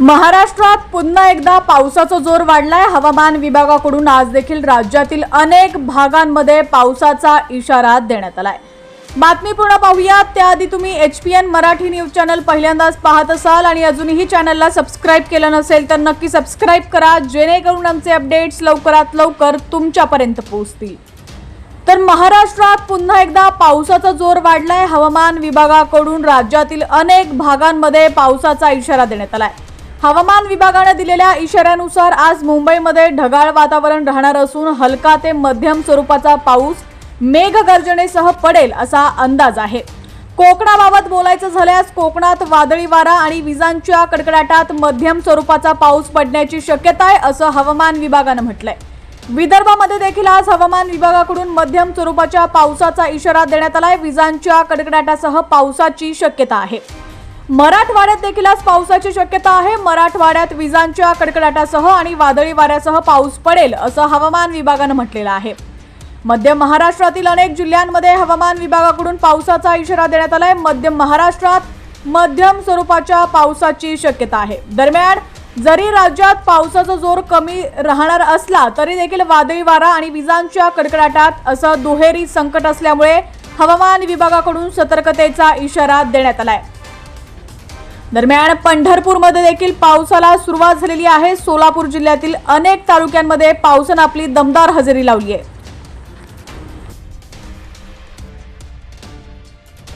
महाराष्ट्रात पुन्हा एकदा पावसाचा जोर वाढलाय। हवामान विभागाकडून आज देखील राज्यातील अनेक भागांमध्ये पावसाचा इशारा देण्यात आलाय। बातमी पूर्ण पाहूया त्याआधी तुम्ही HPN मराठी न्यूज चॅनल पहिल्यांदाच पाहत असाल आणि अजूनही चॅनलला सबस्क्राइब केलं नसेल तर नक्की सबस्क्राइब करा, जेणेकरून आमचे अपडेट्स लवकरात लवकर तुमच्यापर्यंत पोहोचतील। तर महाराष्ट्रात पुन्हा एकदा पावसाचा जोर वाढलाय। हवामान विभागाकडून राज्यातील अनेक भागांमध्ये पावसाचा इशारा देण्यात आलाय। हवामान विभागाने दिलेल्या इशाऱ्यानुसार आज मुंबईमध्ये ढगाळ वातावरण राहणार असून हलका ते मध्यम स्वरूपाचा पाऊस मेघगर्जनेसह पडेल असा अंदाज आहे। कोकणाबाबत बोलायचं झाल्यास कोकणात वादळी वारा आणि विजांच्या कडकडाटात मध्यम स्वरूपाचा पाऊस पडण्याची शक्यता आहे असं हवामान विभागाने म्हटलंय। विदर्भामध्ये देखील आज हवामान विभागाकडून मध्यम स्वरूपाच्या पावसाचा इशारा देण्यात आलाय। विजांच्या कडकडाटासह पावसाची शक्यता आहे। मराठवाड्यात देखील आज पावसाची शक्यता आहे। मराठवाड्यात विजांच्या कडकडाटासह आणि वादळी वाऱ्यासह पाऊस पडेल असं हवामान विभागाने म्हटलेलं आहे। मध्य महाराष्ट्रातील अनेक जिल्ह्यांमध्ये हवामान विभागाकडून पावसाचा इशारा देण्यात आलाय। मध्य महाराष्ट्रात मध्यम स्वरूपाच्या पावसाची शक्यता आहे। दरम्यान जरी राज्यात पावसाचा जोर कमी राहणार असला तरी देखील वादळी वारा आणि विजांच्या कडकडाटात असं दुहेरी संकट असल्यामुळे हवामान विभागाकडून सतर्कतेचा इशारा देण्यात आलाय। दरम्यान पंढरपूरमध्ये देखील पावसाला सुरुवात झालेली आहे। सोलापूर जिल्ह्यातील अनेक तालुक्यांमध्ये पावसाने आपली दमदार हजेरी लावली आहे।